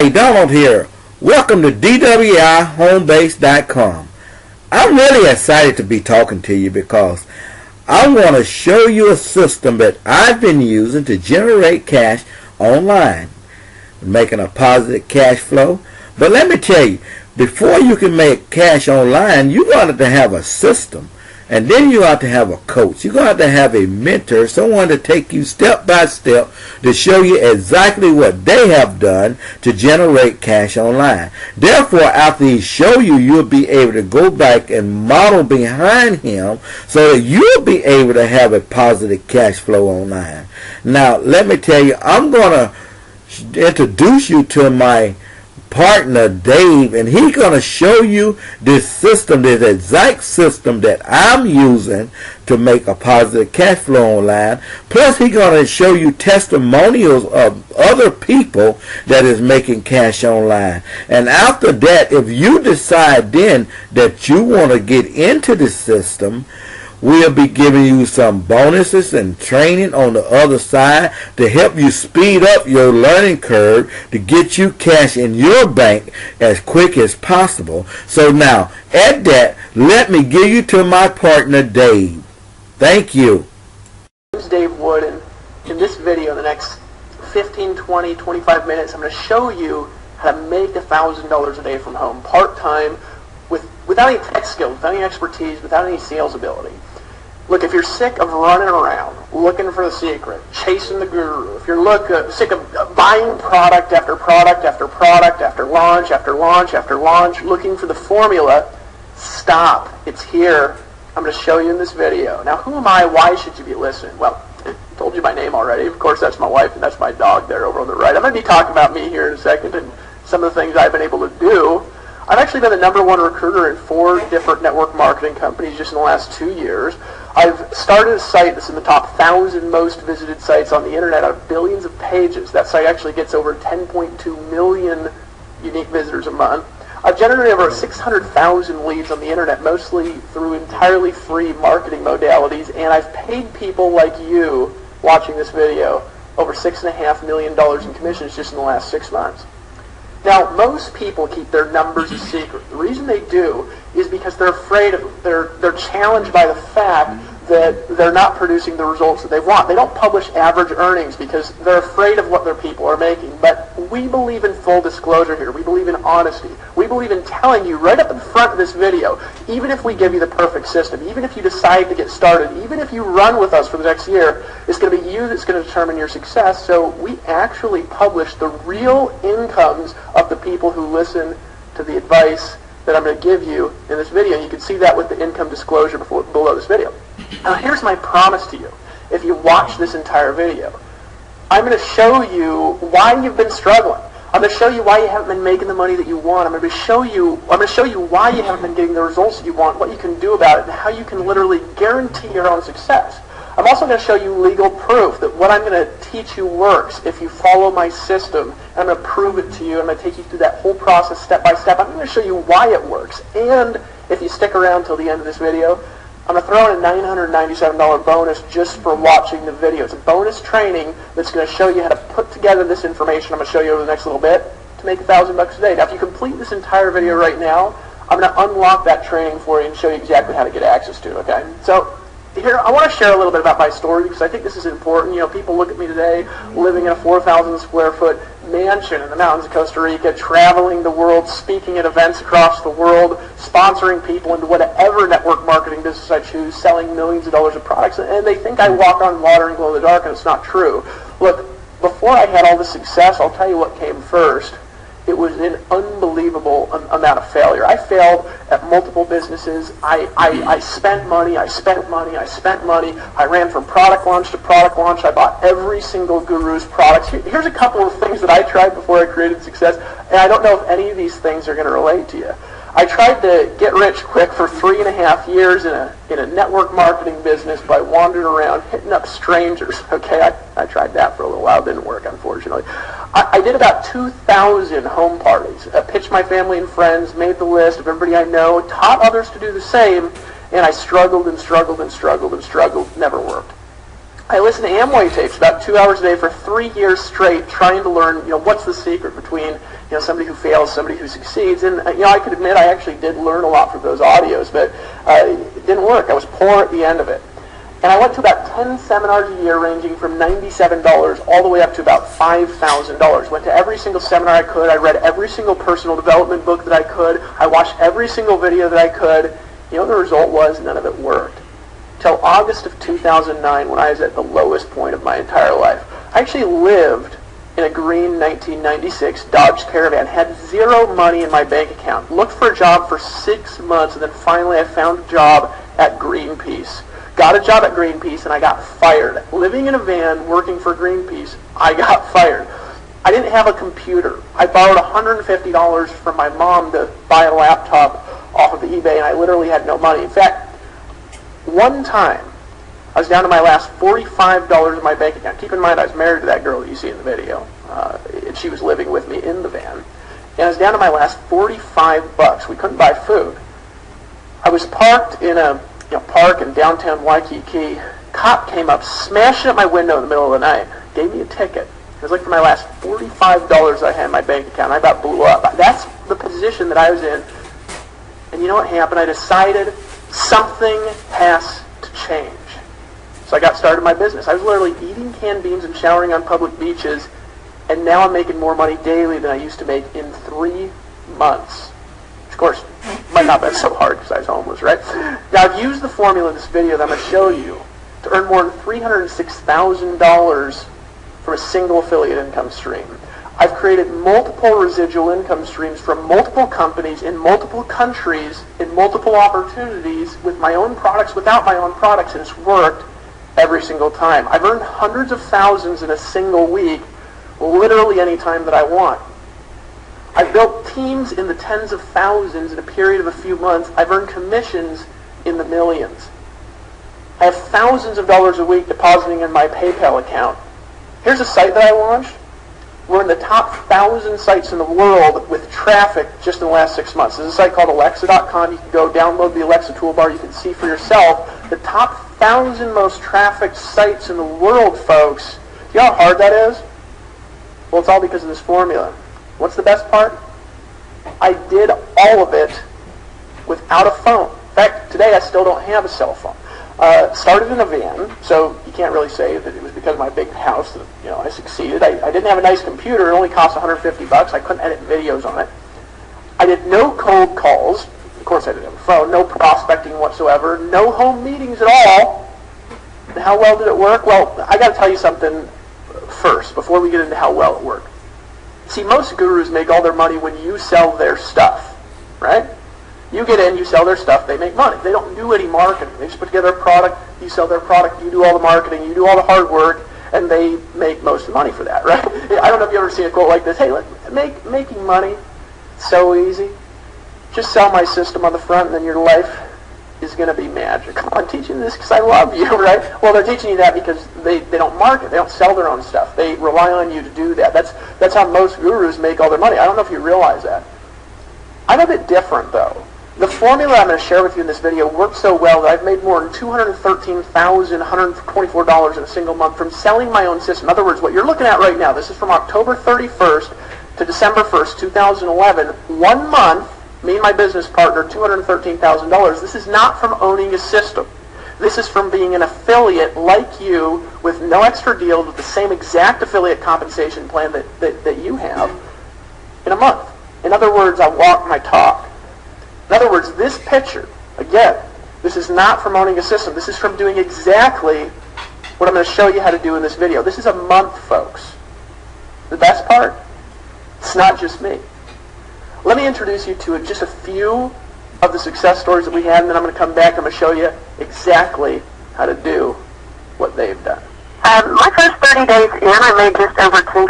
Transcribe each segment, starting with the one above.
Hey, Donald here. Welcome to DWIHomebase.com. I'm really excited to be talking to you because I want to show you a system that I've been using to generate cash online, making a positive cash flow. But let me tell you, before you can make cash online, you're going to have a system. And then you have to have a coach. You're going to have a mentor, someone to take you step by step to show you exactly what they have done to generate cash online. Therefore, after he show you, you'll be able to go back and model behind him so that you'll be able to have a positive cash flow online. Now, let me tell you, I'm going to introduce you to my partner Dave, and he's going to show you this system, this exact system that I'm using to make a positive cash flow online. Plus he's going to show you testimonials of other people that is making cash online. And after that, if you decide then that you want to get into the system, we'll be giving you some bonuses and training on the other side to help you speed up your learning curve to get you cash in your bank as quick as possible. So now, at that, let me give you to my partner, Dave. Thank you. This is Dave Wood, and in this video, in the next 15, 20, 25 minutes, I'm going to show you how to make $1,000 a day from home, part-time, without any tech skills, without any expertise, without any sales ability. Look, if you're sick of running around looking for the secret, chasing the guru, if you're sick of buying product after product after product after launch after launch after launch, looking for the formula, stop. It's here. I'm going to show you in this video. Now, who am I? Why should you be listening? Well, I told you my name already. Of course, that's my wife, and that's my dog there over on the right. I'm going to be talking about me here in a second and some of the things I've been able to do. I've actually been the #1 recruiter in 4 different network marketing companies just in the last 2 years. I've started a site that's in the top 1,000 most visited sites on the internet out of billions of pages. That site actually gets over 10.2 million unique visitors a month. I've generated over 600,000 leads on the internet, mostly through entirely free marketing modalities, and I've paid people like you watching this video over $6.5 million in commissions just in the last 6 months. Now, most people keep their numbers a secret. The reason they do is because they're afraid of, they're challenged by the fact that they're not producing the results that they want. They don't publish average earnings because they're afraid of what their people are making. But we believe in full disclosure here. We believe in honesty. We believe in telling you right up in front of this video, even if we give you the perfect system, even if you decide to get started, even if you run with us for the next year, it's going to be you that's going to determine your success. So we actually publish the real incomes of the people who listen to the advice that I'm going to give you in this video. And you can see that with the income disclosure below this video. Now, here's my promise to you. If you watch this entire video, I'm going to show you why you've been struggling. I'm going to show you why you haven't been making the money that you want. I'm going to show you why you haven't been getting the results that you want, what you can do about it, and how you can literally guarantee your own success. I'm also going to show you legal proof that what I'm going to teach you works if you follow my system. I'm going to prove it to you. I'm going to take you through that whole process step by step. I'm going to show you why it works. And if you stick around till the end of this video, I'm going to throw in a $997 bonus just for watching the video. It's a bonus training that's going to show you how to put together this information I'm going to show you over the next little bit to make $1,000 a day. Now, if you complete this entire video right now, I'm going to unlock that training for you and show you exactly how to get access to it, okay? So here, I want to share a little bit about my story because I think this is important. You know, people look at me today living in a 4,000 square foot mansion in the mountains of Costa Rica, traveling the world, speaking at events across the world, sponsoring people into whatever network marketing business I choose, selling millions of dollars of products, and they think I walk on water and glow in the dark, and it's not true. Look, before I had all this success, I'll tell you what came first. It was an unbelievable amount of failure. I failed at multiple businesses. I spent money. I ran from product launch to product launch. I bought every single guru's products. Here's a couple of things that I tried before I created success, and I don't know if any of these things are going to relate to you. I tried to get rich quick for 3.5 years in a network marketing business by wandering around hitting up strangers. Okay, I tried that for a little while. It didn't work, unfortunately. I did about 2,000 home parties. I pitched my family and friends, made the list of everybody I know, taught others to do the same, and I struggled and struggled and struggled and struggled. Never worked. I listened to Amway tapes about 2 hours a day for 3 years straight, trying to learn, what's the secret between somebody who fails, somebody who succeeds. And I could admit I actually did learn a lot from those audios, but it didn't work. I was poor at the end of it. And I went to about 10 seminars a year, ranging from $97 all the way up to about $5,000. Went to every single seminar I could. I read every single personal development book that I could. I watched every single video that I could. The result was none of it worked. Till August of 2009, when I was at the lowest point of my entire life. I actually lived in a green 1996 Dodge Caravan, had zero money in my bank account, looked for a job for 6 months, and then finally I found a job at Greenpeace. Got a job at Greenpeace, and I got fired. Living in a van, working for Greenpeace, I got fired. I didn't have a computer. I borrowed $150 from my mom to buy a laptop off of eBay, and I literally had no money. In fact, one time, I was down to my last $45 in my bank account. Keep in mind, I was married to that girl that you see in the video, and she was living with me in the van. And I was down to my last $45. We couldn't buy food. I was parked in a park in downtown Waikiki. Cop came up, smashed at my window in the middle of the night, gave me a ticket. It was like for my last $45 I had in my bank account. I about blew up. That's the position that I was in. And you know what happened? I decided something has to change. So I got started in my business. I was literally eating canned beans and showering on public beaches, and now I'm making more money daily than I used to make in 3 months. Of course, might not have been so hard because I was homeless, right? Now, I've used the formula in this video that I'm going to show you to earn more than $306,000 from a single affiliate income stream. I've created multiple residual income streams from multiple companies in multiple countries in multiple opportunities with my own products, without my own products, and it's worked every single time. I've earned hundreds of thousands in a single week, literally any time that I want. I've built teams in the tens of thousands in a period of a few months. I've earned commissions in the millions. I have thousands of dollars a week depositing in my PayPal account. Here's a site that I launched. We're in the top 1,000 sites in the world with traffic just in the last 6 months. There's a site called Alexa.com. You can go download the Alexa toolbar. You can see for yourself the top 1,000 most trafficked sites in the world, folks. Do you know how hard that is? Well, it's all because of this formula. What's the best part? I did all of it without a phone. In fact, today I still don't have a cell phone. Started in a van, so you can't really say that it was because of my big house that I succeeded. I didn't have a nice computer. It only cost $150. I couldn't edit videos on it. I did no cold calls. Of course, I didn't have a phone. No prospecting whatsoever. No home meetings at all. And how well did it work? Well, I got to tell you something first before we get into how well it worked. See, most gurus make all their money when you sell their stuff, right? You get in, you sell their stuff, they make money. They don't do any marketing. They just put together a product, you sell their product, you do all the marketing, you do all the hard work, and they make most of the money for that, right? I don't know if you've ever seen a quote like this. Hey, making money, so easy. Just sell my system on the front, and then your life is going to be magic. I'm teaching you this because I love you, right? Well, they're teaching you that because they don't market. They don't sell their own stuff. They rely on you to do that. That's how most gurus make all their money. I don't know if you realize that. I'm a bit different, though. The formula I'm going to share with you in this video works so well that I've made more than $213,124 in a single month from selling my own system. In other words, what you're looking at right now, this is from October 31st to December 1st, 2011. 1 month, me and my business partner, $213,000. This is not from owning a system. This is from being an affiliate like you with no extra deals with the same exact affiliate compensation plan that you have in a month. In other words, I walk my talk. In other words, this picture, again, this is not from owning a system. This is from doing exactly what I'm going to show you how to do in this video. This is a month, folks. The best part, it's not just me. Let me introduce you to just a few of the success stories that we had, and then I'm going to come back and I'm going to show you exactly how to do what they've done. My first 30 days in, I made just over $10,000,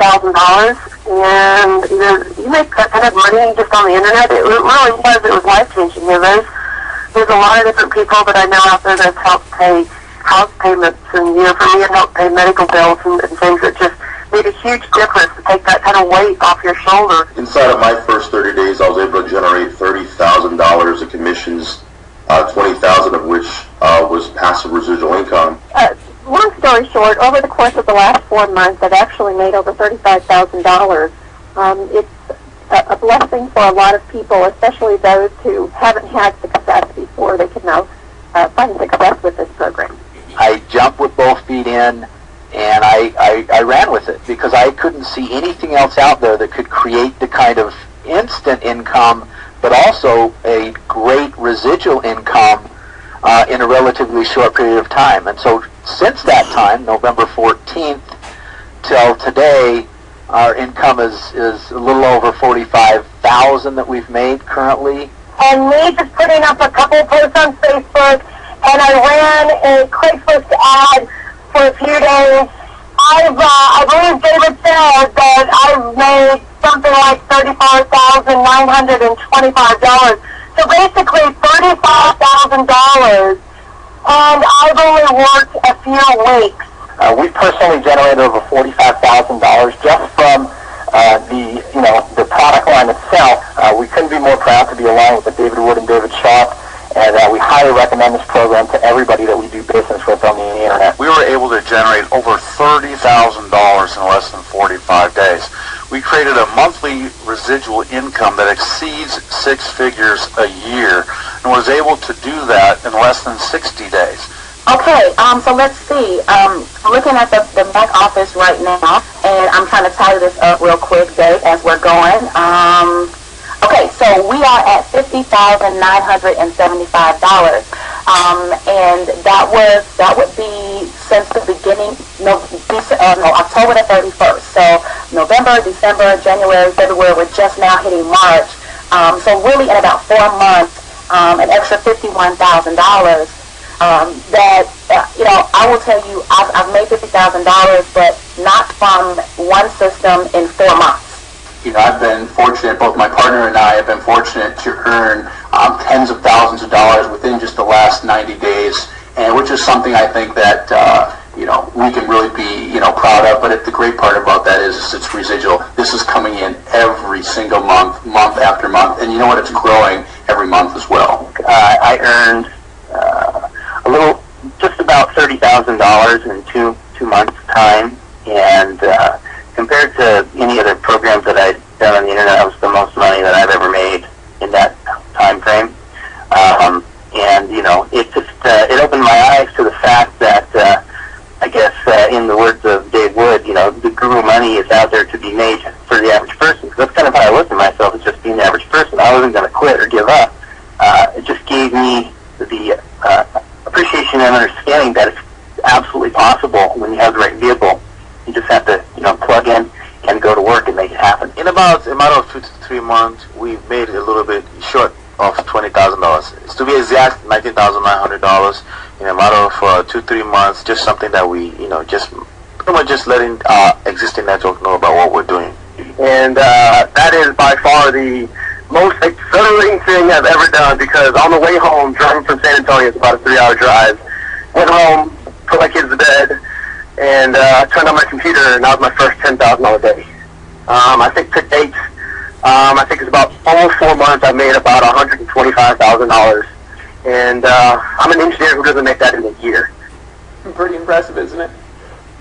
and you make that kind of money just on the internet. It really was. It was life-changing. There's a lot of different people that I know out there that help pay house payments, and for me it helped pay medical bills and things that just made a huge difference to take that kind of weight off your shoulder. Inside of my first 30 days, I was able to generate $30,000 in commissions, 20,000 of which was passive residual income. Long story short, over the course of the last 4 months, I've actually made over $35,000. a blessing for a lot of people, especially those who haven't had success before. They can now find success with this program. I jumped with both feet in, and I ran with it because I couldn't see anything else out there that could create the kind of instant income, but also a great residual income in a relatively short period of time. And so since that time, November 14th till today, our income is a little over $45,000 that we've made currently. And me just putting up a couple posts on Facebook, and I ran a Craigslist ad for a few days. I believe David said that I've made something like $34,925. So basically $35,000, and I've only worked a few weeks. We personally generated over $45,000 just from the product line itself. We couldn't be more proud to be aligned with David Wood and David Sharp, and we highly recommend this program to everybody that we do business with on the internet. We were able to generate over $30,000 in less than 45 days. We created a monthly residual income that exceeds 6 figures a year, and was able to do that in less than 60 days. Okay, so let's see. I'm looking at the back office right now, and I'm trying to tally this up real quick, Dave, as we're going. Okay, so we are at $50,975, and that would be since the beginning, October the 31st. So November, December, January, February, we're just now hitting March. So really in about 4 months, an extra $51,000. I will tell you, I've made $50,000, but not from one system in 4 months. I've been fortunate, both my partner and I have been fortunate to earn tens of thousands of dollars within just the last 90 days, and which is something I think that, we can really be, proud of. But the great part about that is it's residual. This is coming in every single month, month after month, and you know what? It's growing every month as well. I earned just about $30,000 in two months' time, and compared to any other programs that I'd done on the internet, that was the most money that I've ever made in that time frame. It opened my eyes to the fact that I guess in the words of Dave Wood, the guru money is out there to be made for the average person. Because that's kind of how I looked at myself, as just being the average person. I wasn't going to quit or give up. It just gave me the appreciation and understanding that it's absolutely possible when you have the right vehicle. You just have to, plug in and go to work and make it happen. In about a matter of 2 to 3 months, we've made a little bit short of $20,000. It's to be exact, $19,900 in a matter of 2 to 3 months. Just something that we, just pretty much just letting our existing network know about what we're doing. And that is by far the most exhilarating thing I've ever done, because on the way home, driving from San Antonio, it's about a 3-hour drive, went home, put my kids to bed, and turned on my computer, and that was my first $10,000 day. I think to date, I think it's about almost 4 months, I've made about $125,000, and I'm an engineer who doesn't make that in a year. Pretty impressive, isn't it?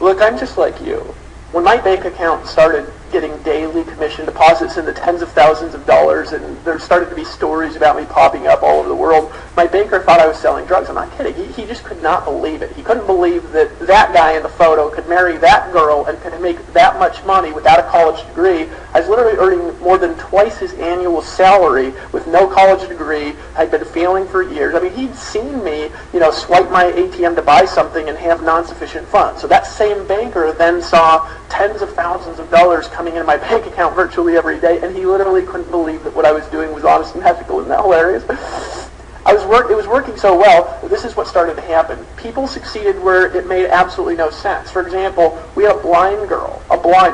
Look, I'm just like you. When my bank account started getting daily commission deposits in the tens of thousands of dollars, and there started to be stories about me popping up all over the world, my banker thought I was selling drugs. I'm not kidding. He just could not believe it. He couldn't believe that that guy in the photo could marry that girl and could make that much money without a college degree. I was literally earning more than twice his annual salary with no college degree. I'd been failing for years. I mean, he'd seen me, swipe my ATM to buy something and have non-sufficient funds. So that same banker then saw tens of thousands of dollars coming in my bank account virtually every day, and he literally couldn't believe that what I was doing was honest and ethical. Isn't that hilarious? It was working so well. This is what started to happen. People succeeded where it made absolutely no sense. For example, we had a blind girl,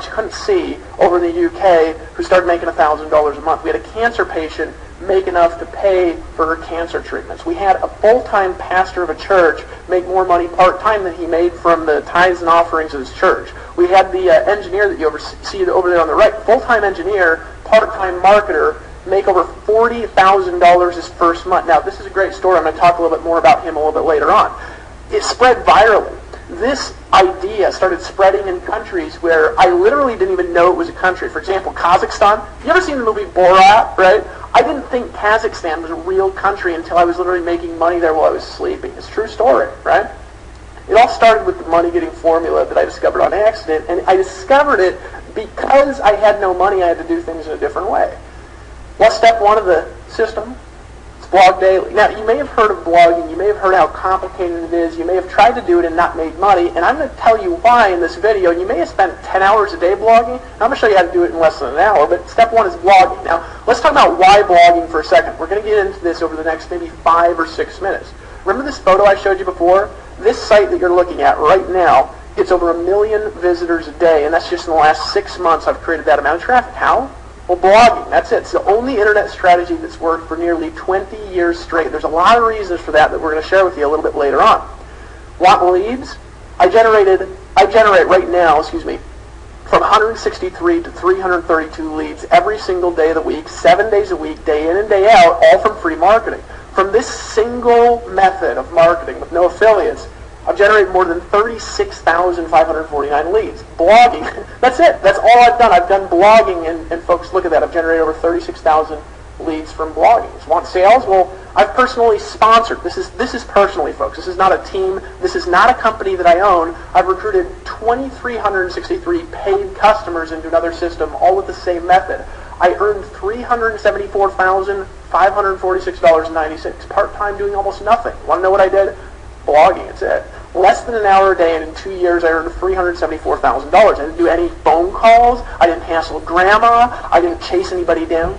she couldn't see, over in the UK, who started making $1,000 a month. We had a cancer patient make enough to pay for her cancer treatments. We had a full-time pastor of a church make more money part-time than he made from the tithes and offerings of his church. We had the engineer that you see over there on the right, full-time engineer, part-time marketer, make over $40,000 his first month. Now, this is a great story. I'm going to talk a little bit more about him a little bit later on. It spread virally. this idea started spreading in countries where I literally didn't even know it was a country. For example, Kazakhstan. You ever seen the movie Borat, right? I didn't think Kazakhstan was a real country until I was literally making money there while I was sleeping. It's a true story, right? It all started with the money-getting formula that I discovered on accident, and I discovered it because I had no money. I had to do things in a different way. What's step one of the system? It's blog daily. Now, you may have heard of blogging. You may have heard how complicated it is. You may have tried to do it and not made money, and I'm going to tell you why in this video. You may have spent 10 hours a day blogging. I'm going to show you how to do it in less than an hour, but step one is blogging. Now, let's talk about why blogging for a second. We're going to get into this over the next maybe 5 or 6 minutes. Remember this photo I showed you before? This site that you're looking at right now gets over 1 million visitors a day, and that's just in the last 6 months I've created that amount of traffic. How? Well, blogging. That's it. It's the only internet strategy that's worked for nearly 20 years straight. There's a lot of reasons for that we're going to share with you a little bit later on. Want leads? I generate right now, from 163 to 332 leads every single day of the week, 7 days a week, day in and day out, all from free marketing. From this single method of marketing with no affiliates, I've generated more than 36,549 leads. Blogging, that's it. That's all I've done. I've done blogging, and folks, look at that. I've generated over 36,000 leads from blogging. Want sales? Well, I've personally sponsored. This is personally, folks. This is not a team. This is not a company that I own. I've recruited 2,363 paid customers into another system, all with the same method. I earned $374,546.96 part-time doing almost nothing. Want to know what I did? Blogging, it's it. Less than an hour a day, and in 2 years I earned $374,000. I didn't do any phone calls. I didn't hassle grandma. I didn't chase anybody down.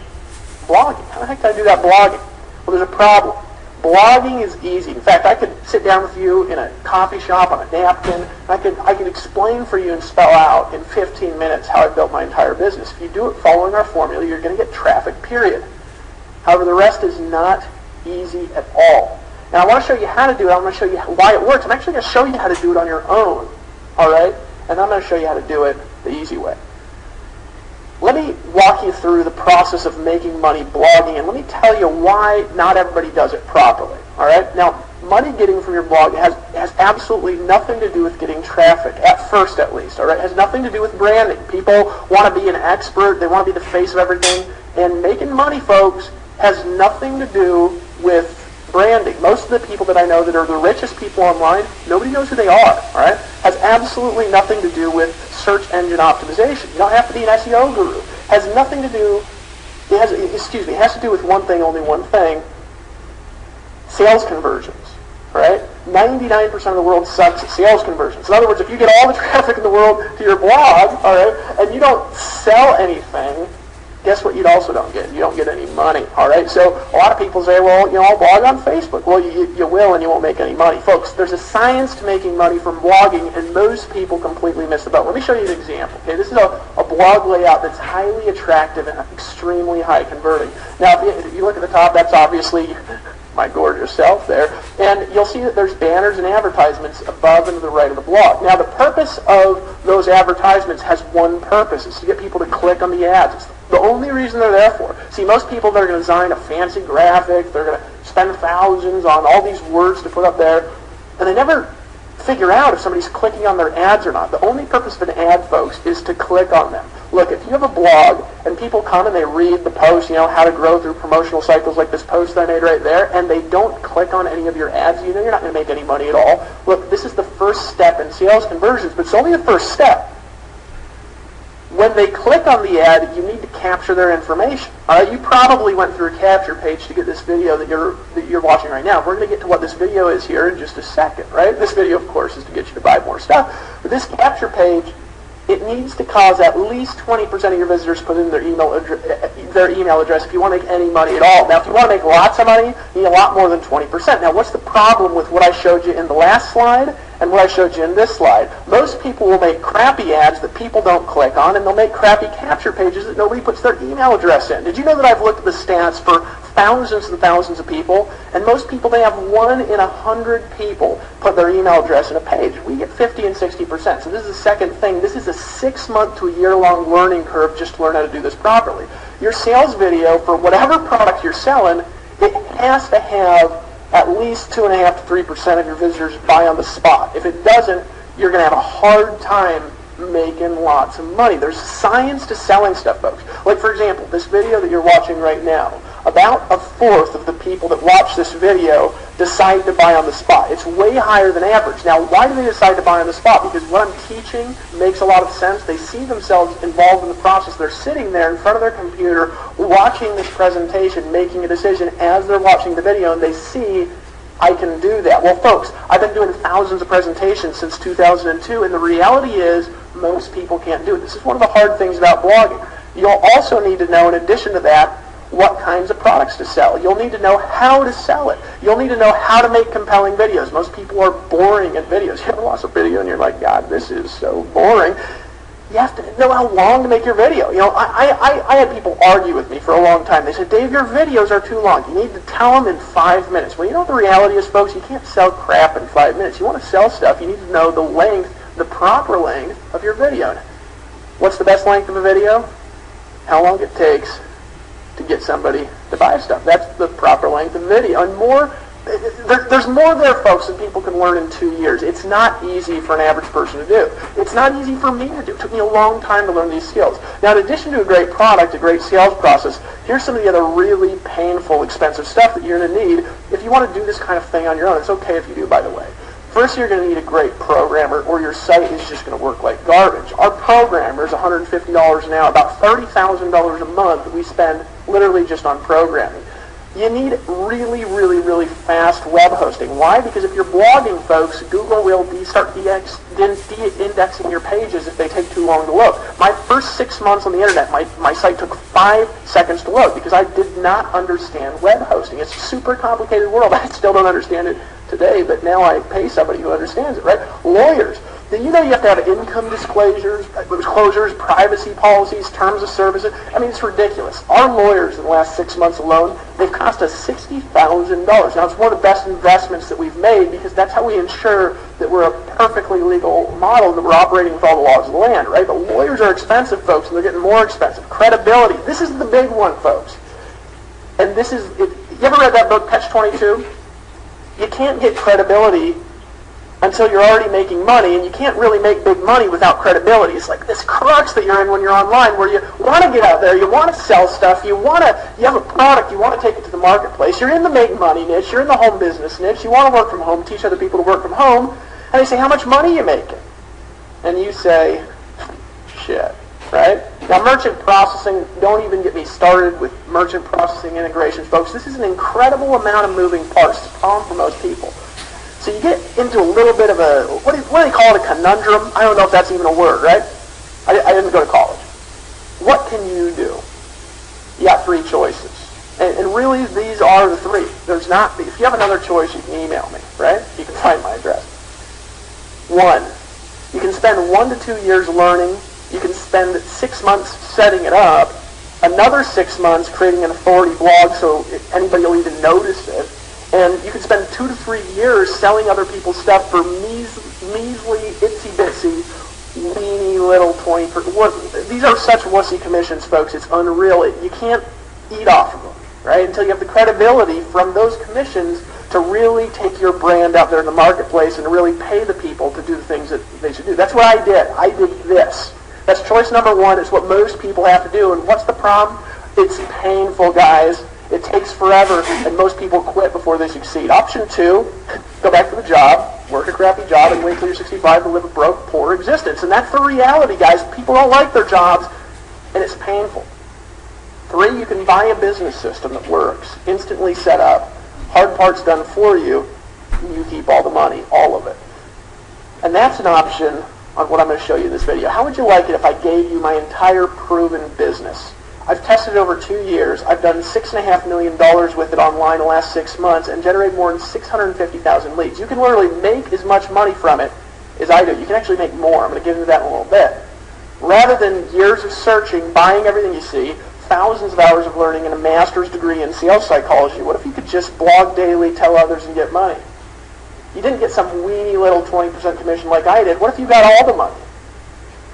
Blogging. How the heck did I do that blogging? Well, there's a problem. Blogging is easy. In fact, I could sit down with you in a coffee shop on a napkin. I could explain for you and spell out in 15 minutes how I built my entire business. If you do it following our formula, you're going to get traffic, period. However, the rest is not easy at all. Now, I want to show you how to do it. I'm going to show you why it works. I'm actually going to show you how to do it on your own, all right? And I'm going to show you how to do it the easy way. Let me walk you through the process of making money blogging, and let me tell you why not everybody does it properly, all right? Now, money getting from your blog has absolutely nothing to do with getting traffic, at first at least, all right? It has nothing to do with branding. People want to be an expert. They want to be the face of everything. And making money, folks, has nothing to do with branding. Most of the people that I know that are the richest people online, nobody knows who they are, all right? Has absolutely nothing to do with search engine optimization. You don't have to be an SEO guru. Has nothing to do, it has to do with one thing, only one thing, sales conversions, right? 99% of the world sucks at sales conversions. In other words, if you get all the traffic in the world to your blog, all right, and you don't sell anything, guess what you also don't get? You don't get any money, all right? So a lot of people say, well, I'll blog on Facebook. Well, you will, and you won't make any money. Folks, there's a science to making money from blogging, and most people completely miss the boat. Let me show you an example, okay? This is a blog layout that's highly attractive and extremely high converting. Now, if you look at the top, that's obviously my gorgeous self there, and you'll see that there's banners and advertisements above and to the right of the blog. Now, the purpose of those advertisements has one purpose. It's to get people to click on the ads. It's the only reason they're there for. See, most people, they're going to design a fancy graphic, they're going to spend thousands on all these words to put up there, and they never figure out if somebody's clicking on their ads or not. The only purpose of an ad, folks, is to click on them. Look, if you have a blog and people come and they read the post, how to grow through promotional cycles like this post I made right there, and they don't click on any of your ads, you're not going to make any money at all. Look, this is the first step in sales conversions, but it's only the first step. When they click on the ad, you need to capture their information. All right, you probably went through a capture page to get this video that you're watching right now. We're going to get to what this video is here in just a second, right? This video, of course, is to get you to buy more stuff. But this capture page, it needs to cause at least 20% of your visitors put in their email address if you want to make any money at all. Now, if you want to make lots of money, you need a lot more than 20%. Now, what's the problem with what I showed you in the last slide and what I showed you in this slide? Most people will make crappy ads that people don't click on, and they'll make crappy capture pages that nobody puts their email address in. Did you know that I've looked at the stats for thousands and thousands of people, and most people, they have 1 in 100 people put their email address in a page. We get 50 and 60%. So this is the second thing. This is a 6-month to a year-long learning curve just to learn how to do this properly. Your sales video for whatever product you're selling, it has to have at least 2.5 to 3% of your visitors buy on the spot. If it doesn't, you're going to have a hard time making lots of money. There's science to selling stuff, folks. Like, for example, this video that you're watching right now, about a fourth of the people that watch this video decide to buy on the spot. It's way higher than average. Now, why do they decide to buy on the spot? Because what I'm teaching makes a lot of sense. They see themselves involved in the process. They're sitting there in front of their computer watching this presentation, making a decision as they're watching the video, and they see, I can do that. Well, folks, I've been doing thousands of presentations since 2002, and the reality is most people can't do it. This is one of the hard things about blogging. You'll also need to know, in addition to that, what kinds of products to sell. You'll need to know how to sell it. You'll need to know how to make compelling videos. Most people are boring at videos. You ever watch a video and you're like, God, this is so boring. You have to know how long to make your video. You know, I had people argue with me for a long time. They said, Dave, your videos are too long. You need to tell them in 5 minutes. Well, you know what the reality is, folks? You can't sell crap in 5 minutes. You want to sell stuff, you need to know the length, the proper length of your video. What's the best length of a video? How long it takes to get somebody to buy stuff. That's the proper length of video. And more, there's more there, folks, than people can learn in 2 years. It's not easy for an average person to do. It's not easy for me to do. It took me a long time to learn these skills. Now, in addition to a great product, a great sales process, here's some of the other really painful, expensive stuff that you're going to need if you want to do this kind of thing on your own. It's okay if you do, by the way. First, you're going to need a great programmer, or your site is just going to work like garbage. Our programmer is $150 an hour, about $30,000 a month that we spend literally just on programming. You need really, really, really fast web hosting. Why? Because if you're blogging, folks, Google will start de-indexing your pages if they take too long to load. My first 6 months on the internet, my site took 5 seconds to load because I did not understand web hosting. It's a super complicated world. I still don't understand it today, but now I pay somebody who understands it, right? Lawyers. Then you know you have to have income disclosures, privacy policies, terms of service. I mean, it's ridiculous. Our lawyers in the last 6 months alone, they've cost us $60,000. Now, it's one of the best investments that we've made because that's how we ensure that we're a perfectly legal model and that we're operating with all the laws of the land, right? But lawyers are expensive, folks, and they're getting more expensive. Credibility. This is the big one, folks. And this is, you ever read that book, Catch 22? You can't get credibility until you're already making money, and you can't really make big money without credibility. It's like this crux that you're in when you're online, where you want to get out there, you want to sell stuff, you have a product, you want to take it to the marketplace, you're in the make money niche, you're in the home business niche, you want to work from home, teach other people to work from home, and they say, how much money are you making? And you say, shit, right? Now, merchant processing, don't even get me started with merchant processing integrations, folks. This is an incredible amount of moving parts. It's a problem for most people. So you get into a little bit of a, what do they call it, a conundrum? I don't know if that's even a word, right? I didn't go to college. What can you do? You got 3 choices. And really, these are the 3. There's not, if you have another choice, you can email me, right? You can find my address. 1, you can spend 1 to 2 years learning. You can spend 6 months setting it up. Another 6 months creating an authority blog so anybody will even notice it. And you can spend 2 to 3 years selling other people's stuff for measly, itsy-bitsy, weeny little 20%. These are such wussy commissions, folks. It's unreal. You can't eat off of them, right? Until you have the credibility from those commissions to really take your brand out there in the marketplace and to really pay the people to do the things that they should do. That's what I did. I did this. That's choice number 1. It's what most people have to do. And what's the problem? It's painful, guys. It takes forever, and most people quit before they succeed. Option 2, go back to the job, work a crappy job, and wait till you're 65 to live a broke, poor existence. And that's the reality, guys. People don't like their jobs, and it's painful. 3, you can buy a business system that works, instantly set up, hard parts done for you, and you keep all the money, all of it. And that's an option on what I'm going to show you in this video. How would you like it if I gave you my entire proven business? I've tested it over 2 years. I've done $6.5 million with it online the last 6 months and generated more than 650,000 leads. You can literally make as much money from it as I do. You can actually make more. I'm going to get into that in a little bit. Rather than years of searching, buying everything you see, thousands of hours of learning, and a master's degree in sales psychology, what if you could just blog daily, tell others, and get money? You didn't get some weeny little 20% commission like I did. What if you got all the money?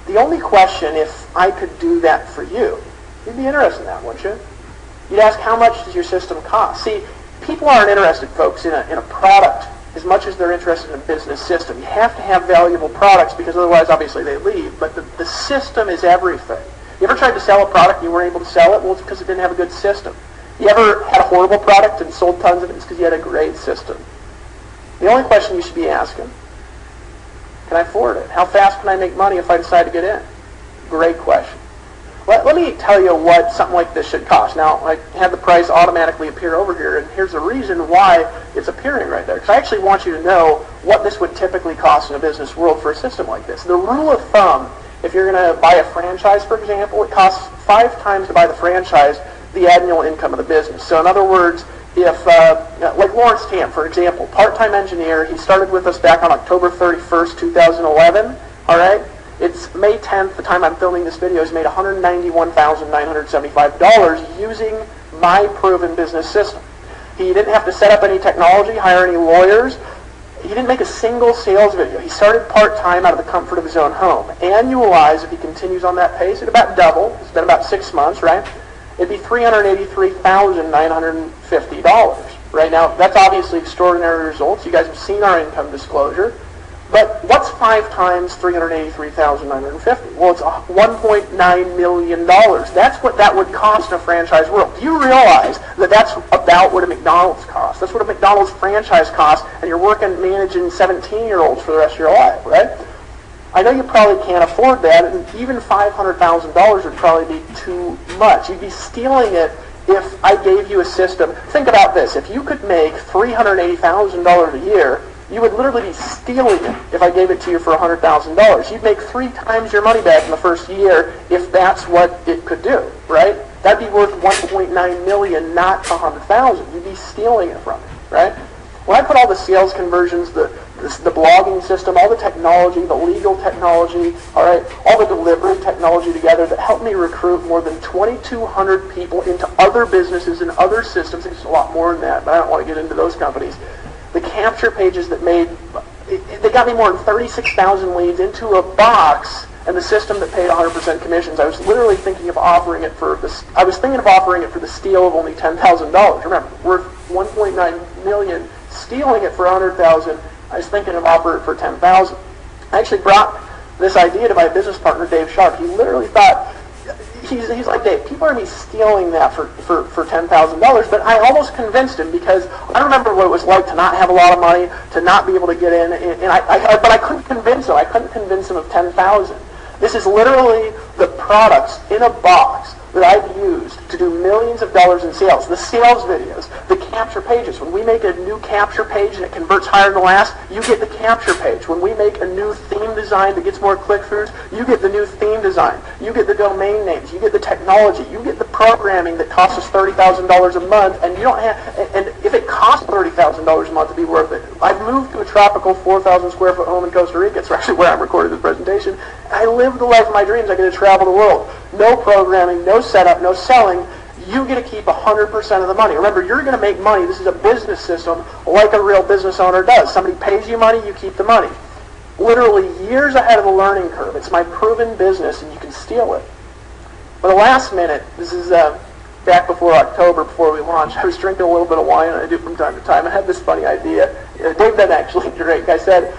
The only question, if I could do that for you, you'd be interested in that, wouldn't you? You'd ask, how much does your system cost? See, people aren't interested, folks, in a product as much as they're interested in a business system. You have to have valuable products because otherwise, obviously, they leave. But the system is everything. You ever tried to sell a product and you weren't able to sell it? Well, it's because it didn't have a good system. You ever had a horrible product and sold tons of it? It's because you had a great system. The only question you should be asking, can I afford it? How fast can I make money if I decide to get in? Great question. Let me tell you what something like this should cost. Now, I had the price automatically appear over here, and here's the reason why it's appearing right there. Because I actually want you to know what this would typically cost in a business world for a system like this. The rule of thumb, if you're going to buy a franchise, for example, it costs 5 times to buy the franchise the annual income of the business. So in other words, if, like Lawrence Tam, for example, part-time engineer, he started with us back on October 31st, 2011, all right? It's May 10th, the time I'm filming this video. He's made $191,975 using my proven business system. He didn't have to set up any technology, hire any lawyers. He didn't make a single sales video. He started part-time out of the comfort of his own home. Annualized, if he continues on that pace, it'd about double. It's been about 6 months, right? It'd be $383,950. Right now, that's obviously extraordinary results. You guys have seen our income disclosure. But what's 5 times $383,950? Well, it's $1.9 million. That's what that would cost in a franchise world. Do you realize that that's about what a McDonald's costs? That's what a McDonald's franchise costs, and you're working managing 17-year-olds for the rest of your life, right? I know you probably can't afford that, and even $500,000 would probably be too much. You'd be stealing it if I gave you a system. Think about this. If you could make $380,000 a year, you would literally be stealing it if I gave it to you for $100,000. You'd make 3 times your money back in the first year if that's what it could do, right? That'd be worth $1.9 million, not $100,000. You'd be stealing it from me, right? When I put all the sales conversions, the blogging system, all the technology, the legal technology, all right, all the delivery technology together that helped me recruit more than 2,200 people into other businesses and other systems. There's a lot more than that, but I don't want to get into those companies. The capture pages that they got me more than 36,000 leads into a box, and the system that paid 100% commissions. I was literally thinking of offering it for the steal of only $10,000. Remember, worth $1.9 million, stealing it for $100,000. I was thinking of offering it for $10,000. I actually brought this idea to my business partner, Dave Sharp. He literally thought, he's like, Dave, people are going to be stealing that for $10,000, but I almost convinced him because I remember what it was like to not have a lot of money, to not be able to get in, but I couldn't convince him. I couldn't convince him of $10,000. This is literally the products in a box that I've used to do millions of dollars in sales. The sales videos, the capture pages. When we make a new capture page and it converts higher than the last, you get the capture page. When we make a new theme design that gets more click-throughs, you get the new theme design. You get the domain names. You get the technology. You get the programming that costs us $30,000 a month, and you don't have. And if it costs $30,000 a month to be worth it, I've moved to a tropical 4,000 square foot home in Costa Rica. It's actually where I'm recording this presentation. I live the life of my dreams. I get to travel the world. No programming, no setup, no selling. You get to keep 100% of the money. Remember, you're going to make money. This is a business system like a real business owner does. Somebody pays you money, you keep the money. Literally years ahead of the learning curve. It's my proven business, and you can steal it. But the last minute, this is back before October, before we launched, I was drinking a little bit of wine, and I do from time to time. I had this funny idea. Dave didn't actually drink. I said,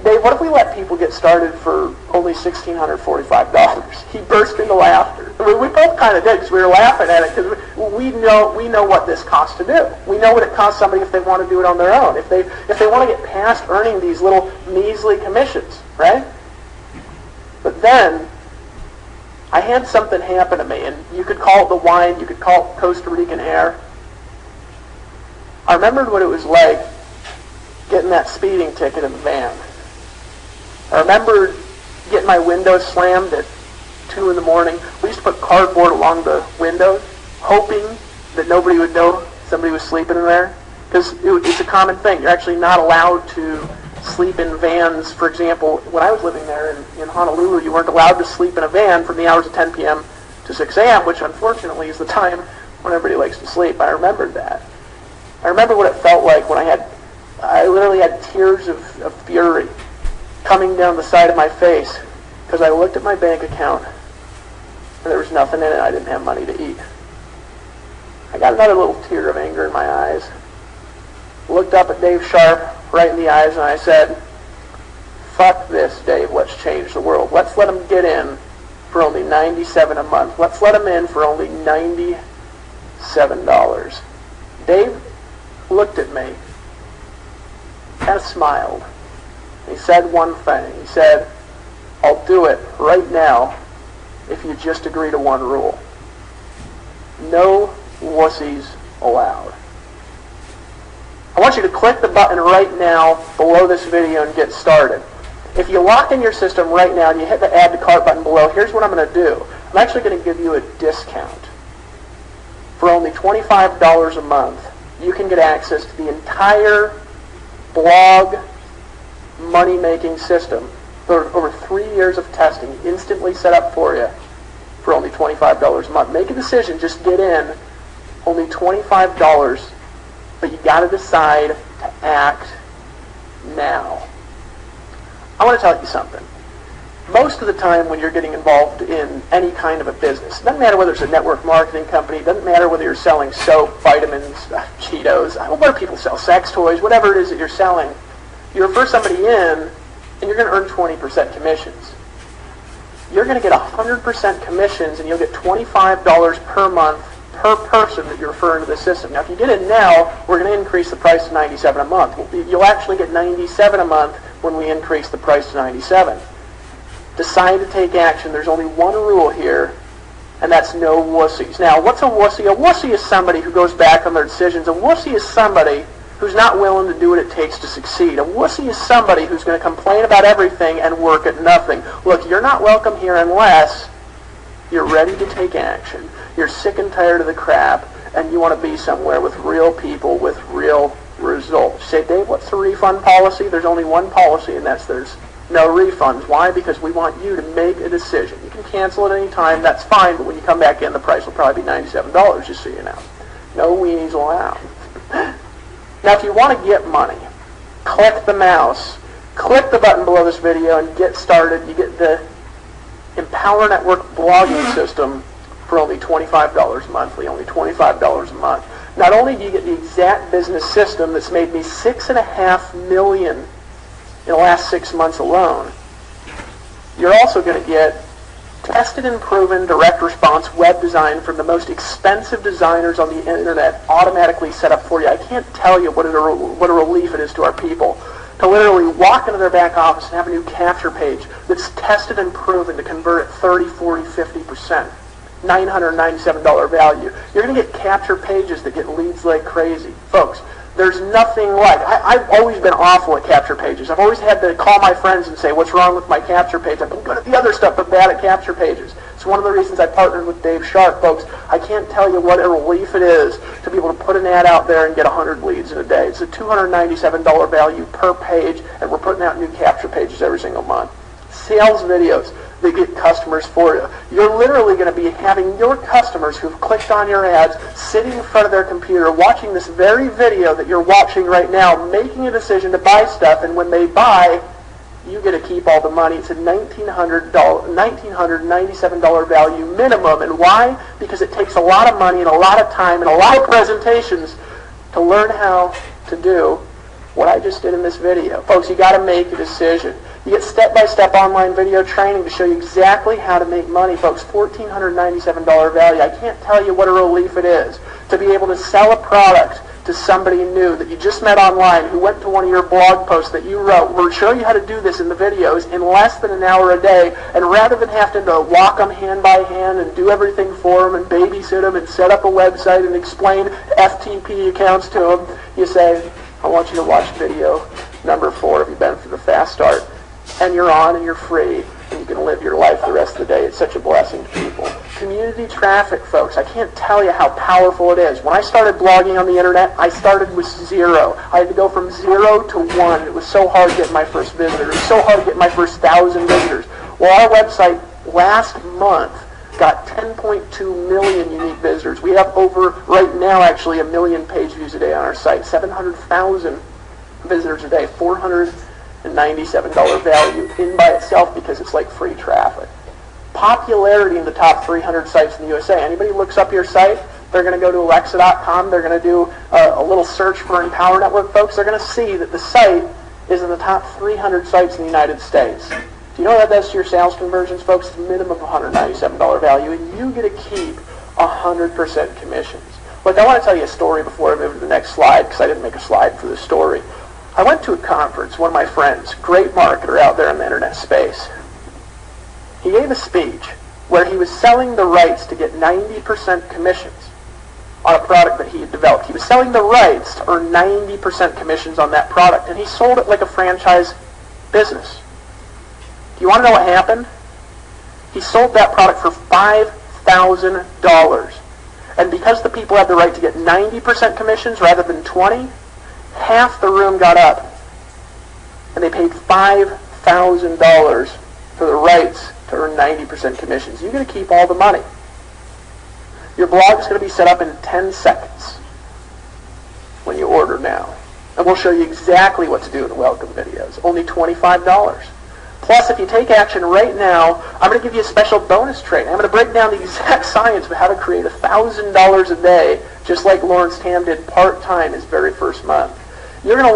Dave, what if we let people get started for only $1,645? He burst into laughter. I mean, we both kind of did because we were laughing at it because we know what this costs to do. We know what it costs somebody if they want to do it on their own. If they want to get past earning these little measly commissions, right? But then I had something happen to me, and you could call it the wine, you could call it Costa Rican air. I remembered what it was like getting that speeding ticket in the van. I remember getting my windows slammed at 2 in the morning. We used to put cardboard along the windows, hoping that nobody would know somebody was sleeping in there. Because it's a common thing. You're actually not allowed to sleep in vans. For example, when I was living there in Honolulu, you weren't allowed to sleep in a van from the hours of 10 p.m. to 6 a.m., which unfortunately is the time when everybody likes to sleep. I remembered that. I remember what it felt like when I literally had tears of fury coming down the side of my face because I looked at my bank account and there was nothing in it. I didn't have money to eat. I got another little tear of anger in my eyes. Looked up at Dave Sharp. right in the eyes and I said, fuck this, Dave, let's change the world. Let's let them get in for only $97 a month. Let's let them in for only $97. Dave looked at me, kind of smiled. He said one thing. He said, I'll do it right now if you just agree to one rule. No wussies allowed. I want you to click the button right now below this video and get started. If you lock in your system right now and you hit the add to cart button below, here's what I'm going to do. I'm actually going to give you a discount. For only $25 a month, you can get access to the entire blog money-making system. Over 3 years of testing, instantly set up for you for only $25 a month. Make a decision, just get in, only $25, but you got to decide to act now. I want to tell you something. Most of the time when you're getting involved in any kind of a business, it doesn't matter whether it's a network marketing company, it doesn't matter whether you're selling soap, vitamins, Cheetos, what do people sell, sex toys, whatever it is that you're selling, you refer somebody in and you're going to earn 20% commissions. You're going to get 100% commissions and you'll get $25 per month per person that you're referring to the system. Now, if you get in now, we're going to increase the price to $97 a month. You'll actually get $97 a month when we increase the price to $97. Decide to take action. There's only one rule here, and that's no wussies. Now, what's a wussy? A wussy is somebody who goes back on their decisions. A wussy is somebody who's not willing to do what it takes to succeed. A wussy is somebody who's going to complain about everything and work at nothing. Look, you're not welcome here unless you're ready to take action. You're sick and tired of the crap, and you want to be somewhere with real people with real results. Say, Dave, what's the refund policy? There's only one policy, and that's there's no refunds. Why? Because we want you to make a decision. You can cancel at any time, that's fine, but when you come back in, the price will probably be $97, just so you know. No weenies allowed. Now, if you want to get money, click the mouse, click the button below this video, and get started. You get the Empower Network blogging system for only $25 monthly, only $25 a month. Not only do you get the exact business system that's made me $6.5 million in the last 6 months alone, you're also going to get tested and proven direct response web design from the most expensive designers on the internet automatically set up for you. I can't tell you what a relief it is to our people to literally walk into their back office and have a new capture page that's tested and proven to convert at 30, 40, 50%. $997 value. You're going to get capture pages that get leads like crazy. Folks, there's nothing like, I've always been awful at capture pages. I've always had to call my friends and say, what's wrong with my capture page? I've been good at the other stuff, but bad at capture pages. It's one of the reasons I partnered with Dave Sharp, folks. I can't tell you what a relief it is to be able to put an ad out there and get 100 leads in a day. It's a $297 value per page, and we're putting out new capture pages every single month. Sales videos that get customers for you. You're literally going to be having your customers who've clicked on your ads sitting in front of their computer watching this very video that you're watching right now, making a decision to buy stuff, and when they buy, you get to keep all the money. It's a $1,997 value minimum. And why? Because it takes a lot of money and a lot of time and a lot of presentations to learn how to do what I just did in this video. Folks, you got to make a decision. You get step-by-step online video training to show you exactly how to make money, folks. $1,497 value. I can't tell you what a relief it is to be able to sell a product to somebody new that you just met online who went to one of your blog posts that you wrote. We'll show you how to do this in the videos in less than an hour a day, and rather than having to walk them hand by hand and do everything for them and babysit them and set up a website and explain FTP accounts to them, you say, I want you to watch video number 4. Have you been through the fast start? And you're on and you're free and you can live your life the rest of the day. It's such a blessing to people. Community traffic, folks. I can't tell you how powerful it is. When I started blogging on the internet, I started with 0. I had to go from 0 to 1. It was so hard getting my first visitor. It was so hard getting my first 1,000 visitors. Well, our website last month got 10.2 million unique visitors. We have over, right now actually, 1 million page views a day on our site. 700,000 visitors a day. $497 value in by itself because it's like free traffic. Popularity in the top 300 sites in the USA. Anybody looks up your site, they're going to go to Alexa.com, they're going to do a little search for Empower Network, folks, they're going to see that the site is in the top 300 sites in the United States. Do you know what that does to your sales conversions, folks? It's a minimum of $197 value, and you get to keep 100% commissions. Look, I want to tell you a story before I move to the next slide, because I didn't make a slide for this story. I went to a conference, one of my friends, great marketer out there in the internet space. He gave a speech where he was selling the rights to get 90% commissions on a product that he had developed. He was selling the rights to earn 90% commissions on that product, and he sold it like a franchise business. Do you want to know what happened? He sold that product for $5,000. And because the people had the right to get 90% commissions rather than 20, half the room got up, and they paid $5,000 for the rights to earn 90% commissions. You're going to keep all the money. Your blog is going to be set up in 10 seconds when you order now. And we'll show you exactly what to do in the welcome videos. Only $25. Plus, if you take action right now, I'm going to give you a special bonus training. I'm going to break down the exact science of how to create $1,000 a day, just like Lawrence Tam did part-time his very first month. You're going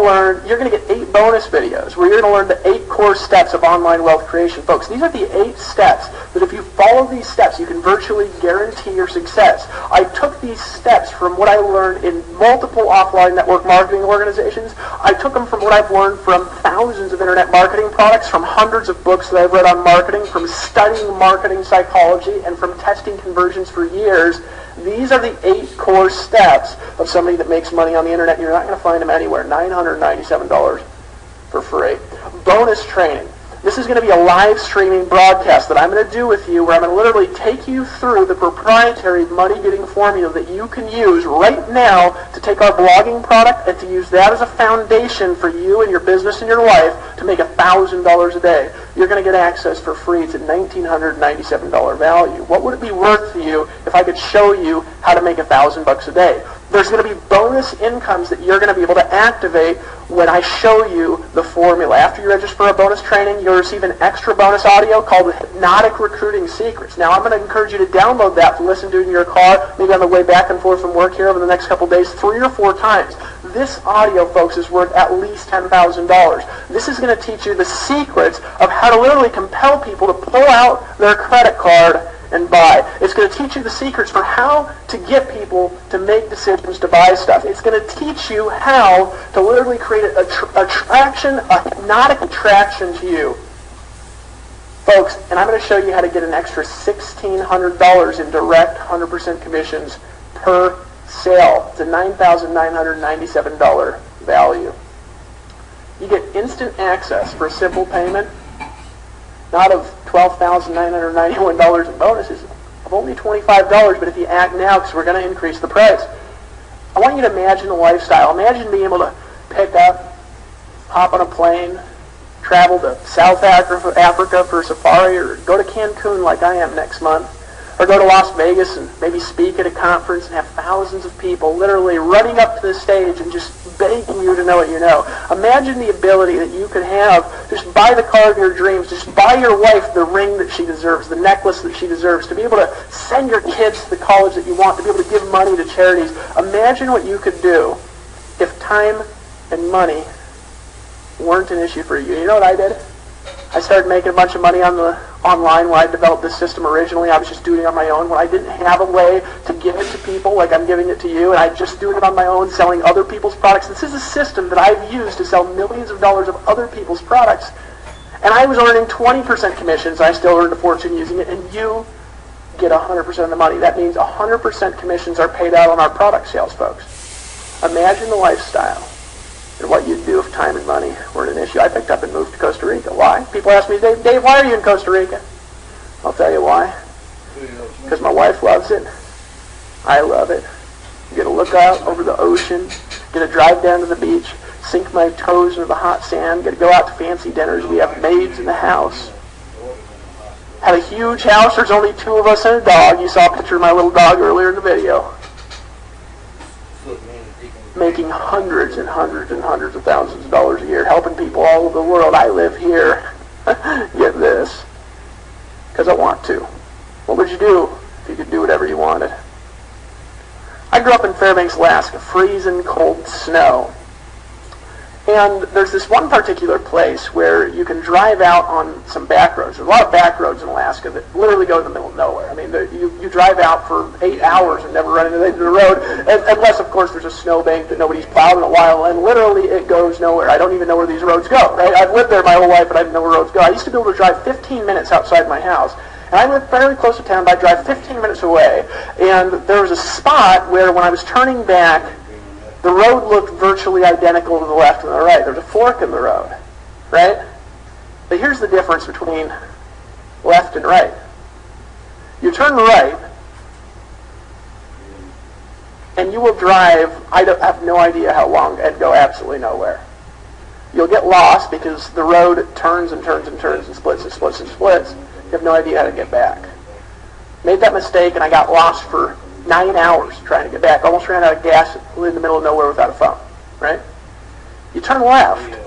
to get 8 bonus videos where you're going to learn the 8 core steps of online wealth creation. Folks, these are the 8 steps that if you follow these steps, you can virtually guarantee your success. I took these steps from what I learned in multiple offline network marketing organizations. I took them from what I've learned from thousands of internet marketing products, from hundreds of books that I've read on marketing, from studying marketing psychology, and from testing conversions for years. These are the 8 core steps of somebody that makes money on the internet. You're not going to find them anywhere. $997 for free. Bonus training. This is going to be a live streaming broadcast that I'm going to do with you where I'm going to literally take you through the proprietary money-getting formula that you can use right now to take our blogging product and to use that as a foundation for you and your business and your life to make $1,000 a day. You're going to get access for free. It's a $1,997 value. What would it be worth to you if I could show you how to make $1,000 a day? There's going to be bonus incomes that you're going to be able to activate when I show you the formula. After you register for a bonus training, you'll receive an extra bonus audio called Hypnotic Recruiting Secrets. Now, I'm going to encourage you to download that to listen to in your car, maybe on the way back and forth from work here over the next couple days, 3 or 4 times. This audio, folks, is worth at least $10,000. This is going to teach you the secrets of how to literally compel people to pull out their credit card and buy. It's going to teach you the secrets for how to get people to make decisions to buy stuff. It's going to teach you how to literally create a hypnotic attraction to you. Folks, and I'm going to show you how to get an extra $1,600 in direct 100% commissions per sale. It's a $9,997 value. You get instant access for a simple payment, not of $12,991 in bonuses, of only $25, but if you act now, because we're going to increase the price. I want you to imagine the lifestyle. Imagine being able to pick up, hop on a plane, travel to South Africa for a safari, or go to Cancun like I am next month, or go to Las Vegas and maybe speak at a conference and have thousands of people literally running up to the stage and just begging you to know what you know. Imagine the ability that you could have, just buy the car of your dreams, just buy your wife the ring that she deserves, the necklace that she deserves, to be able to send your kids to the college that you want, to be able to give money to charities. Imagine what you could do if time and money weren't an issue for you. You know what I did? I started making a bunch of money online when I developed this system originally. I was just doing it on my own. When I didn't have a way to give it to people like I'm giving it to you, and I just doing it on my own, selling other people's products. This is a system that I've used to sell millions of dollars of other people's products. And I was earning 20% commissions. I still earned a fortune using it, and you get 100% of the money. That means 100% commissions are paid out on our product sales, folks. Imagine the lifestyle and what you'd do if time and money weren't an issue. I picked up and moved to Costa Rica. Why? People ask me, Dave, why are you in Costa Rica? I'll tell you why. Because my wife loves it. I love it. You get to look out over the ocean, get to drive down to the beach, sink my toes into the hot sand, get to go out to fancy dinners. We have maids in the house. Have a huge house. There's only 2 of us and a dog. You saw a picture of my little dog earlier in the video. Making hundreds and hundreds and hundreds of thousands of dollars a year, helping people all over the world. I live here. Get this. Because I want to. What would you do if you could do whatever you wanted? grew up in Fairbanks, Alaska, freezing cold snow. And there's this one particular place where you can drive out on some back roads. There's a lot of back roads in Alaska that literally go to the middle of nowhere. I mean, you drive out for 8 hours and never run into the road, unless, of course, there's a snowbank that nobody's plowed in a while, and literally it goes nowhere. I don't even know where these roads go, right? I've lived there my whole life, and I didn't know where roads go. I used to be able to drive 15 minutes outside my house. And I live fairly close to town, but I drive 15 minutes away. And there was a spot where when I was turning back, the road looked virtually identical to the left and the right. There's a fork in the road, right? But here's the difference between left and right. You turn right, and you will drive, I have no idea how long, and go absolutely nowhere. You'll get lost because the road turns and turns and turns and splits and splits and splits. You have no idea how to get back. Made that mistake, and I got lost for 9 hours trying to get back. Almost ran out of gas in the middle of nowhere without a phone, right? You turn left,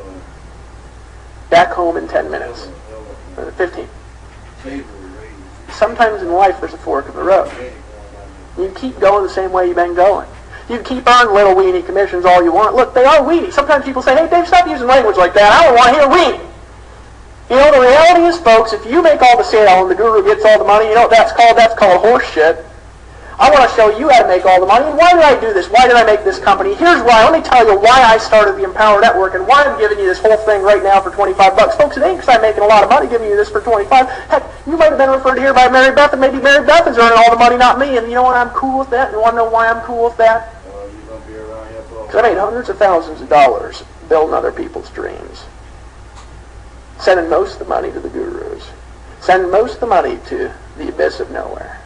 back home in 10 minutes, or 15. Sometimes in life there's a fork in the road. You keep going the same way you've been going. You keep earning little weenie commissions all you want. Look, they are weenie. Sometimes people say, hey, Dave, stop using language like that. I don't want to hear weenie. You know, the reality is, folks, if you make all the sale and the guru gets all the money, you know what that's called? That's called horse shit. I want to show you how to make all the money. And why did I do this? Why did I make this company? Here's why. Let me tell you why I started the Empower Network and why I'm giving you this whole thing right now for 25 bucks. Folks, it ain't because I'm making a lot of money giving you this for 25. Heck, you might have been referred here by Mary Beth, and maybe Mary Beth is earning all the money, not me. And you know what? I'm cool with that. And you want to know why I'm cool with that? Because I made hundreds of thousands of dollars building other people's dreams. Sending most of the money to the gurus. Sending most of the money to the abyss of nowhere.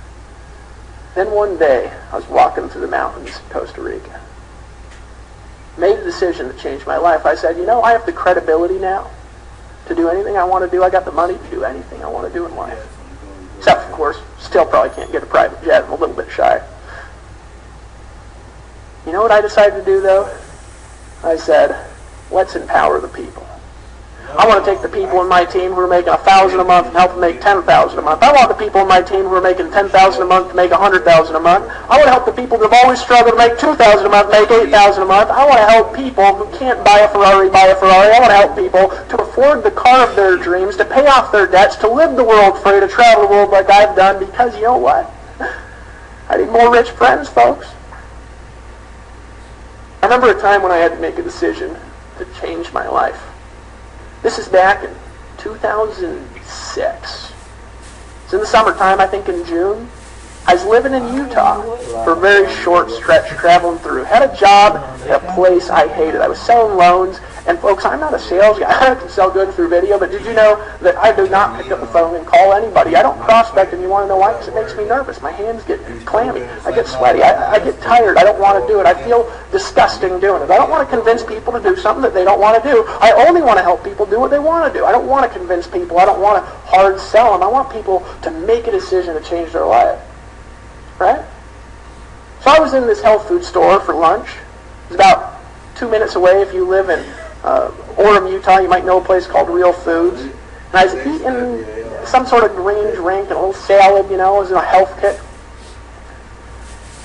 Then one day, I was walking through the mountains in Costa Rica. Made a decision that changed my life. I said, you know, I have the credibility now to do anything I want to do. I got the money to do anything I want to do in life. Except, of course, still probably can't get a private jet. I'm a little bit shy. You know what I decided to do, though? I said, let's empower the people. I want to take the people in my team who are making $1,000 a month and help them make $10,000 a month. I want the people in my team who are making $10,000 a month to make $100,000 a month. I want to help the people that have always struggled to make $2,000 a month make $8,000 a month. I want to help people who can't buy a Ferrari buy a Ferrari. I want to help people to afford the car of their dreams, to pay off their debts, to live the world free, to travel the world like I've done, because you know what? I need more rich friends, folks. I remember a time when I had to make a decision to change my life. This is back in 2006. It's in the summertime, I think in June. I was living in Utah for a very short stretch, traveling through. Had a job at a place I hated. I was selling loans. And folks, I'm not a sales guy. I can sell good through video, but did you know that I do not pick up the phone and call anybody? I don't prospect, and you want to know why? Because it makes me nervous. My hands get clammy. I get sweaty. I get tired. I don't want to do it. I feel disgusting doing it. I don't want to convince people to do something that they don't want to do. I only want to help people do what they want to do. I don't want to convince people. I don't want to hard sell them. I want people to make a decision to change their life. Right? So I was in this health food store for lunch. It was about 2 minutes away. If you live in Orem, Utah, you might know a place called Real Foods. And I was eating some sort of green drink and a little salad, you know, I was in a health kit.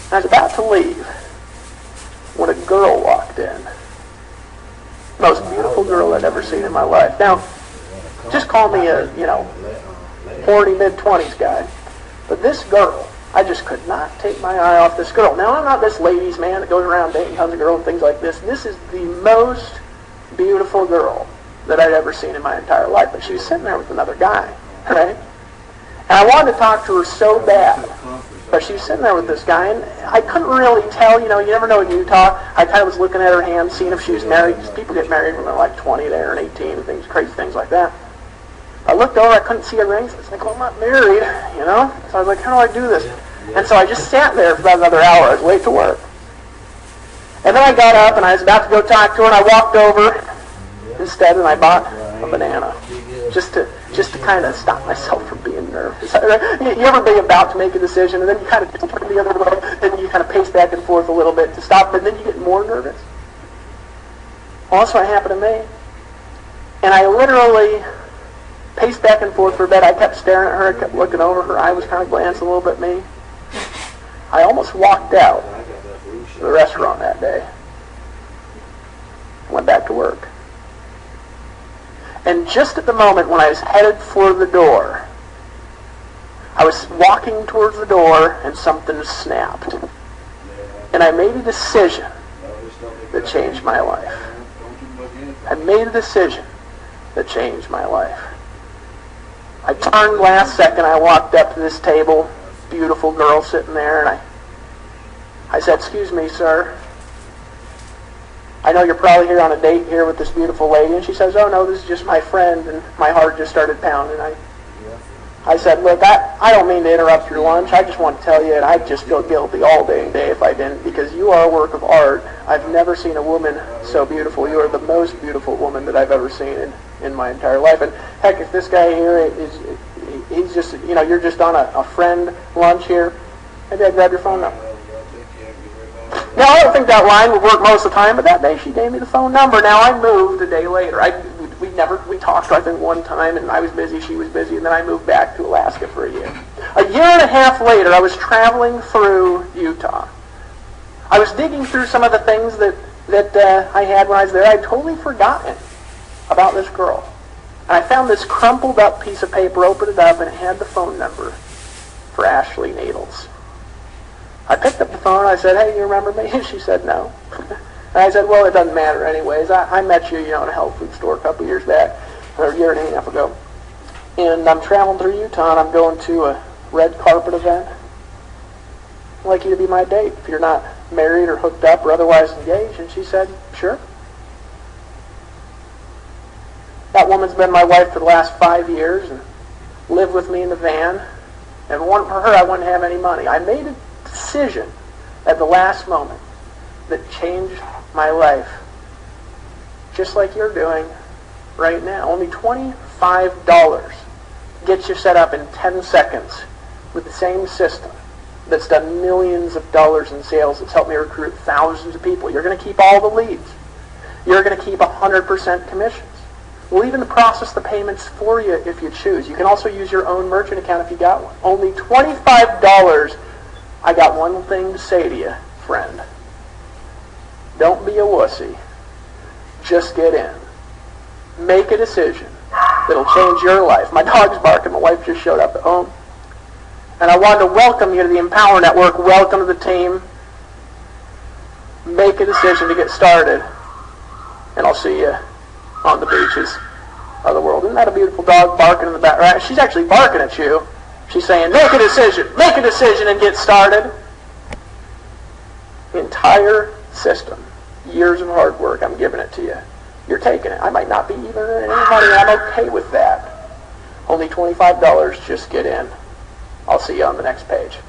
And I was about to leave when a girl walked in. Most beautiful girl I'd ever seen in my life. Now, just call me a, you know, horny mid-20s guy. But this girl, I just could not take my eye off this girl. Now, I'm not this ladies' man that goes around dating tons of girls and things like this. This is the most beautiful girl that I'd ever seen in my entire life. But she was sitting there with another guy, right? And I wanted to talk to her so bad. But she was sitting there with this guy, and I couldn't really tell. You know, you never know in Utah. I kind of was looking at her hand, seeing if she was married, because people get married when they're like 20 there and 18 and things, crazy things like that. I looked over, I couldn't see a ring, so I was like, well, I'm not married, you know? So I was like, how do I do this? And so I just sat there for about another hour. I was late to work. And then I got up, and I was about to go talk to her, and I walked over instead, and I bought a banana, just to kind of stop myself from being nervous. You ever be about to make a decision, and then you kind of turn the other way, and you kind of pace back and forth a little bit to stop, but then you get more nervous? Well, that's what happened to me. And I literally paced back and forth for a bit. I kept staring at her, I kept looking over. Her eye was kind of glancing a little bit at me. I almost walked out to the restaurant that day. Went back to work. And just at the moment when I was headed for the door, I was walking towards the door and something snapped. And I made a decision that changed my life. I made a decision that changed my life. I turned last second, I walked up to this table, beautiful girl sitting there, and I said, "Excuse me, sir. I know you're probably here on a date here with this beautiful lady." And she says, "Oh no, this is just my friend," and my heart just started pounding. I said, "Look, I don't mean to interrupt your lunch. I just want to tell you, and I'd just feel guilty all day if I didn't, because you are a work of art. I've never seen a woman so beautiful. You are the most beautiful woman that I've ever seen in my entire life. And heck, if this guy here he's just, you're just on a friend lunch here, maybe I'd grab your phone number." Now, I don't think that line would work most of the time, but that day she gave me the phone number. Now, I moved a day later. We talked, I think, one time, and I was busy, she was busy, and then I moved back to Alaska for a year. A year and a half later, I was traveling through Utah. I was digging through some of the things that I had when I was there. I'd totally forgotten about this girl. And I found this crumpled up piece of paper, opened it up, and it had the phone number for Ashley Needles. I picked up the phone, I said, "Hey, you remember me?" And she said, "No." And I said, "Well, it doesn't matter anyways. I met you, in a health food store a couple years back, or a year and a half ago. And I'm traveling through Utah, and I'm going to a red carpet event. I'd like you to be my date if you're not married or hooked up or otherwise engaged." And she said, "Sure." That woman's been my wife for the last 5 years and lived with me in the van. And for her, I wouldn't have any money. I made a decision at the last moment that changed my life, just like you're doing right now. Only $25 gets you set up in 10 seconds with the same system that's done millions of dollars in sales, that's helped me recruit thousands of people. You're going to keep all the leads. You're going to keep 100% commissions. We'll even process the payments for you if you choose. You can also use your own merchant account if you got one. Only $25. I got one thing to say to you, friend. Don't be a wussy. Just get in. Make a decision that'll change your life. My dog's barking. My wife just showed up at home. And I wanted to welcome you to the Empower Network. Welcome to the team. Make a decision to get started. And I'll see you on the beaches of the world. Isn't that a beautiful dog barking in the back? Right? She's actually barking at you. She's saying, make a decision and get started. The entire system, years of hard work, I'm giving it to you. You're taking it. I might not be even earning any money, and I'm okay with that. Only $25, just get in. I'll see you on the next page.